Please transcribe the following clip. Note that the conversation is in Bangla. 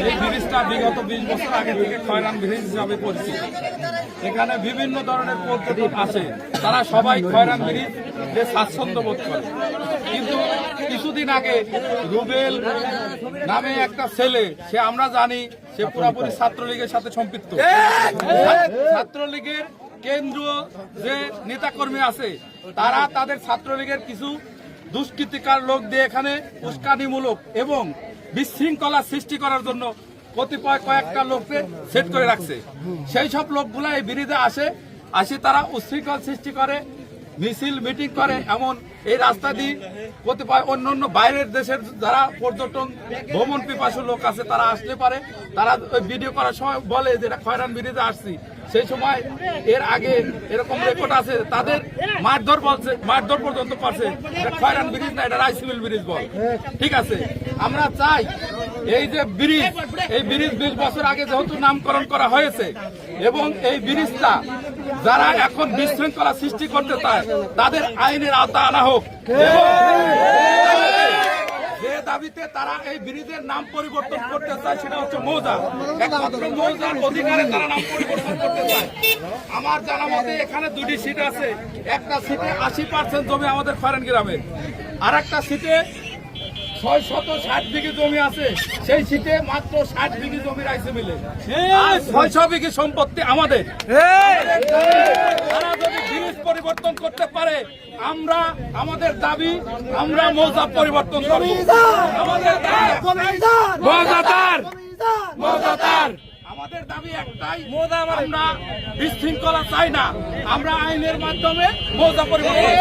এই ব্রিজটা বিগত 20 বছর আগে থেকে খয়রান ব্রিজ হিসাবে পরিচিত। এখানে বিভিন্ন ধরনের পর্যটক আসে, তারা সবাই খয়রান ব্রিজ যে স্বাচ্ছন্দ্য বোধ করে। কিন্তু কিছুদিন আগে রুবেল নামে একটা ছেলে, সে আমরা জানি সে পুরোপুরি ছাত্রলীগের সাথে সম্পৃক্ত। ছাত্রলীগের কেন্দ্রীয় যে নেতাকর্মী আছে, তারা তাদের ছাত্রলীগের কিছু দুষ্কৃতিকার লোক দিয়ে এখানে উস্কানিমূলক এবং বিশৃঙ্খলা সৃষ্টি করার জন্য কতিপয় কয়েকটা লোককে সেট করে রাখছে। সেই সব লোকগুলা এই ব্রিজে আসে তারা উশৃঙ্খল সৃষ্টি করে, মিছিল মিটিং করে। এমন এই রাস্তা দিয়ে কতিপয় অন্যান্য বাইরের দেশের যারা পর্যটন ভ্রমণ পিপাসু লোক আছে, তারা আসতে পারে। তারা ওই ভিডিও করার সময় বলে যে এটা খয়রান ব্রিজে আসছি। সেই সময় এর আগে এরকম রেকর্ড আছে, তাদের মারধর পর্যন্ত করছে। এটা খয়রান ব্রিজ না, এটা রাইসিবিল ব্রিজ বল। ঠিক আছে, আমরা চাই এই যে ব্রিজ, এই ব্রিজ 20 বছর আগে যেহেতু নামকরণ করা হয়েছে এবং এই ব্রিজটা যারা এখন বিশৃঙ্খলা সৃষ্টি করতে চায় তাদের আইনের আওতা আনা হোক। যে দাবিতে তারা এই ব্রিজের নাম পরিবর্তন করতে চায় সেটা হচ্ছে মৌজা। একমাত্র মৌজার অধিকারে তারা নাম পরিবর্তন করতে চায়। আমার জানা মতে এখানে 2টি সিট আছে। একটা সিটে 80% জমি আমাদের খয়রান গ্রামের, আর একটা সিটে 660 বিঘি জমি আছে। সেই সিটে মাত্র 60 বিঘি জমি রাইসে মিলে, আর 600 বিঘি সম্পত্তি আমাদের। তারা যদি ব্রিজ পরিবর্তন করতে পারে, আমরা আমাদের দাবি, আমরা মৌজা পরিবর্তন করব। আমাদের আমাদের দাবি একটাই, আমরা বিশৃঙ্খলা চাই না, আমরা আইনের মাধ্যমে মৌজা পরিবর্তন